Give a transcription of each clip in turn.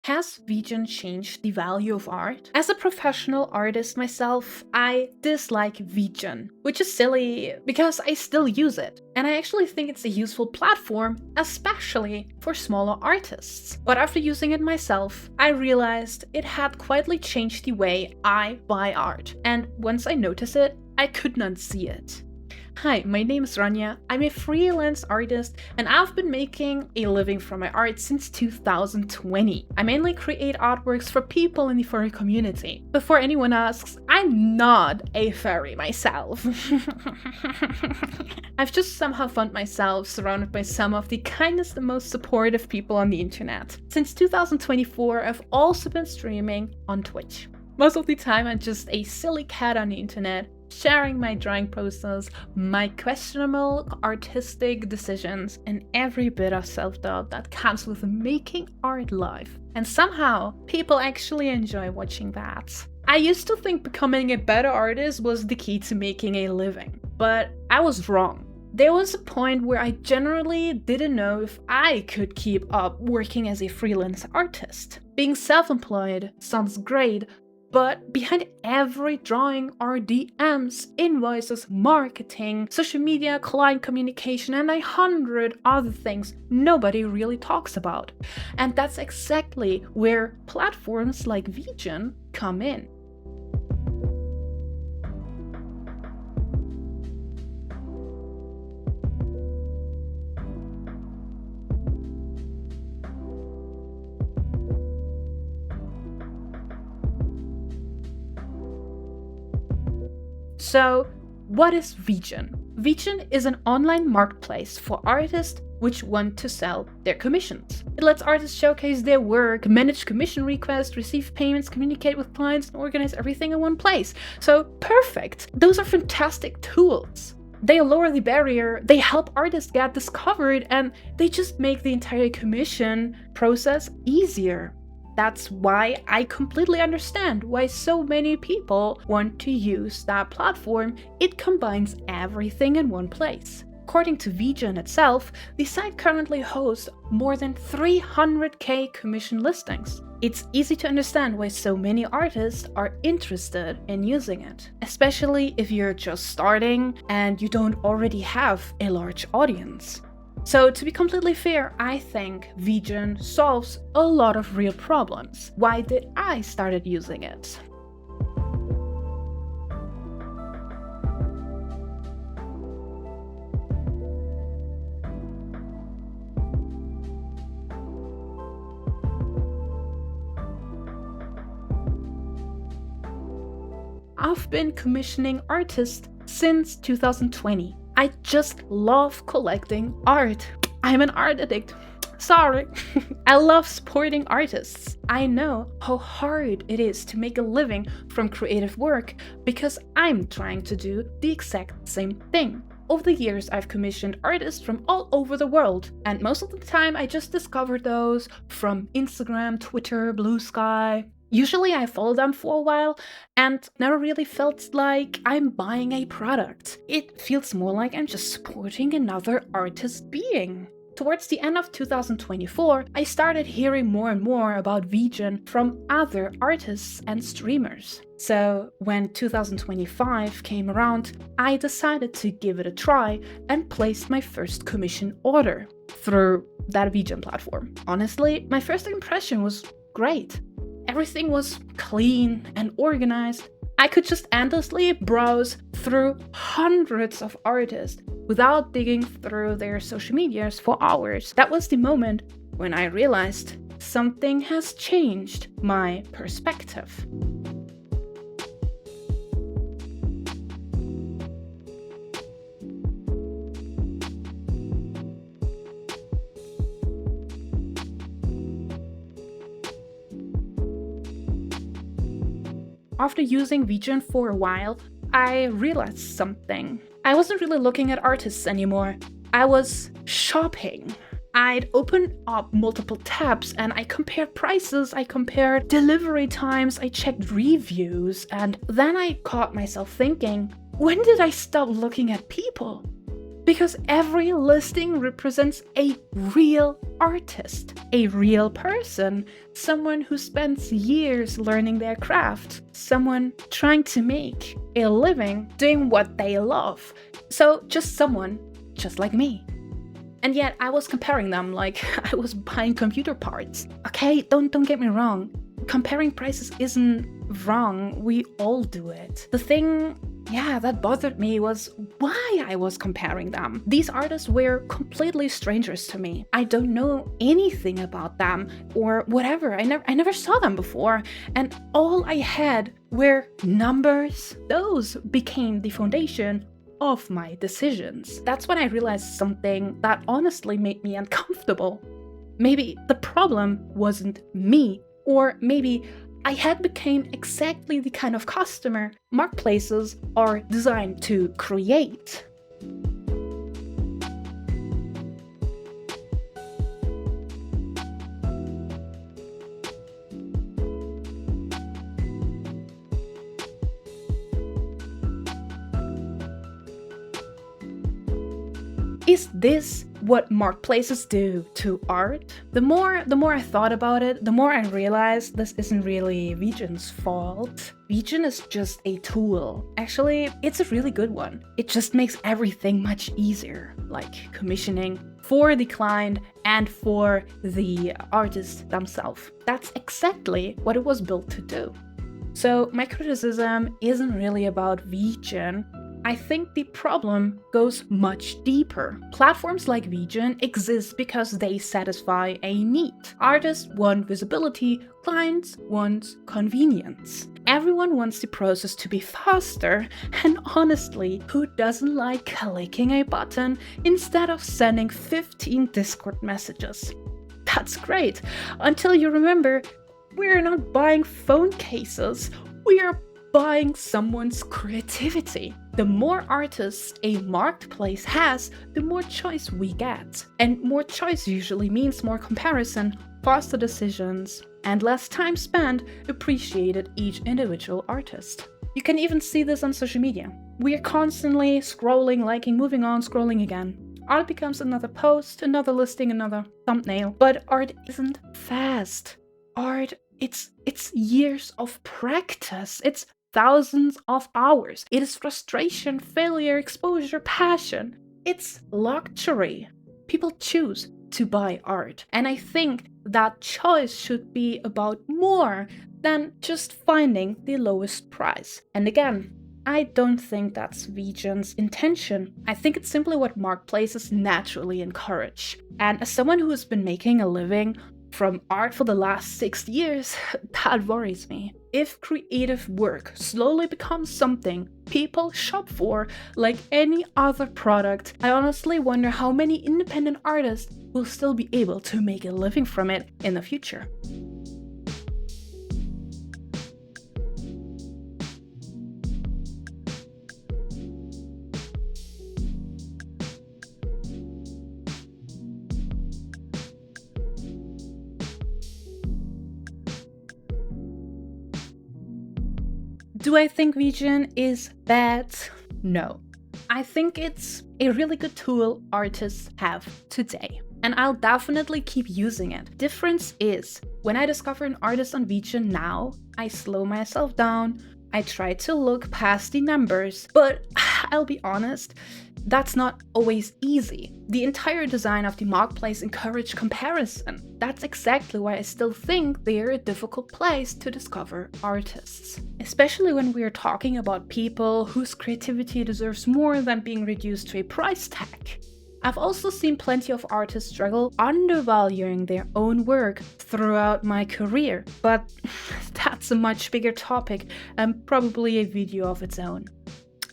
Has VGen changed the value of art? As a professional artist myself, I dislike VGen, which is silly because I still use it. And I actually think it's a useful platform, especially for smaller artists. But after using it myself, I realized it had quietly changed the way I buy art. And once I noticed it, I could not see it. Hi, my name is Ronya. I'm a freelance artist and I've been making a living from my art since 2020. I mainly create artworks for people in the furry community. Before anyone asks, I'm not a furry myself. I've just somehow found myself surrounded by some of the kindest and most supportive people on the internet. Since 2024, I've also been streaming on Twitch. Most of the time, I'm just a silly cat on the internet, sharing my drawing process, my questionable artistic decisions, and every bit of self-doubt that comes with making art live. And somehow, people actually enjoy watching that. I used to think becoming a better artist was the key to making a living, but I was wrong. There was a point where I generally didn't know if I could keep up working as a freelance artist. Being self-employed sounds great, but behind every drawing are DMs, invoices, marketing, social media, client communication, and 100 other things nobody really talks about. And that's exactly where platforms like VGen come in. So, what is VGen? VGen is an online marketplace for artists which want to sell their commissions. It lets artists showcase their work, manage commission requests, receive payments, communicate with clients, and organize everything in one place. So, perfect! Those are fantastic tools. They lower the barrier, they help artists get discovered, and they just make the entire commission process easier. That's why I completely understand why so many people want to use that platform. It combines everything in one place. According to VGen itself, the site currently hosts more than 300k commission listings. It's easy to understand why so many artists are interested in using it, especially if you're just starting and you don't already have a large audience. So, to be completely fair, I think VGen solves a lot of real problems. Why did I started using it? I've been commissioning artists since 2020. I just love collecting art. I'm an art addict. Sorry. I love supporting artists. I know how hard it is to make a living from creative work because I'm trying to do the exact same thing. Over the years, I've commissioned artists from all over the world, and most of the time I just discovered those from Instagram, Twitter, Blue Sky. Usually I follow them for a while and never really felt like I'm buying a product. It feels more like I'm just supporting another artist being. Towards the end of 2024, I started hearing more and more about VGen from other artists and streamers. So when 2025 came around, I decided to give it a try and placed my first commission order through that VGen platform. Honestly, my first impression was great. Everything was clean and organized. I could just endlessly browse through hundreds of artists without digging through their social medias for hours. That was the moment when I realized something has changed my perspective. After using VGen for a while, I realized something. I wasn't really looking at artists anymore. I was shopping. I'd open up multiple tabs and I compared prices, I compared delivery times, I checked reviews, and then I caught myself thinking, when did I stop looking at people? Because every listing represents a real artist, a real person, someone who spends years learning their craft, someone trying to make a living doing what they love. So just someone just like me. And yet I was comparing them like I was buying computer parts. Okay, don't get me wrong. Comparing prices isn't wrong. We all do it. The thing, that bothered me was why I was comparing them. These artists were completely strangers to me. I don't know anything about them or whatever. I never saw them before. And all I had were numbers. Those became the foundation of my decisions. That's when I realized something that honestly made me uncomfortable. Maybe the problem wasn't me, or maybe I had become exactly the kind of customer marketplaces are designed to create. Is this what marketplaces do to art? The more I thought about it, the more I realized this isn't really VGen's fault. VGen is just a tool. Actually, it's a really good one. It just makes everything much easier, like commissioning for the client and for the artists themselves. That's exactly what it was built to do. So my criticism isn't really about VGen. I think the problem goes much deeper. Platforms like VGen exist because they satisfy a need. Artists want visibility, clients want convenience. Everyone wants the process to be faster, and honestly, who doesn't like clicking a button instead of sending 15 Discord messages? That's great, until you remember, we're not buying phone cases, we are buying someone's creativity. The more artists a marketplace has, the more choice we get. And more choice usually means more comparison, faster decisions, and less time spent appreciating each individual artist. You can even see this on social media. We are constantly scrolling, liking, moving on, scrolling again. Art becomes another post, another listing, another thumbnail. But art isn't fast. Art, it's years of practice. It's thousands of hours. It is frustration, failure, exposure, passion. It's luxury. People choose to buy art. And I think that choice should be about more than just finding the lowest price. And again, I don't think that's VGen's intention. I think it's simply what marketplaces naturally encourage. And as someone who has been making a living from art for the last 6 years, that worries me. If creative work slowly becomes something people shop for like any other product, I honestly wonder how many independent artists will still be able to make a living from it in the future. Do I think VGen is bad? No. I think it's a really good tool artists have today. And I'll definitely keep using it. Difference is, when I discover an artist on VGen now, I slow myself down, I try to look past the numbers, but I'll be honest, that's not always easy. The entire design of the marketplace encourages comparison. That's exactly why I still think they're a difficult place to discover artists. Especially when we're talking about people whose creativity deserves more than being reduced to a price tag. I've also seen plenty of artists struggle undervaluing their own work throughout my career, but that's a much bigger topic and probably a video of its own.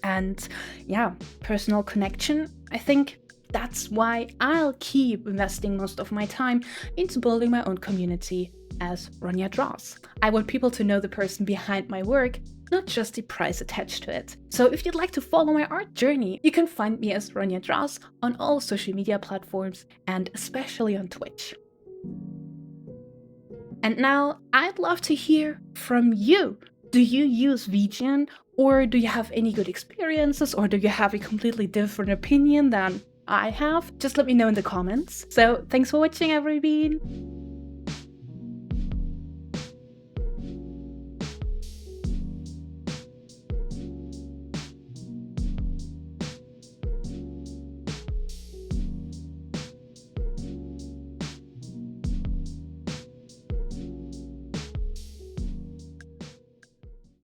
And yeah, personal connection, I think that's why I'll keep investing most of my time into building my own community as RonyarDraws. I want people to know the person behind my work, not just the price attached to it. So if you'd like to follow my art journey, you can find me as RonyarDraws on all social media platforms and especially on Twitch. And now I'd love to hear from you. Do you use VGen Or do you have any good experiences, or do you have a completely different opinion than I have? Just let me know in the comments. So thanks for watching, everyone.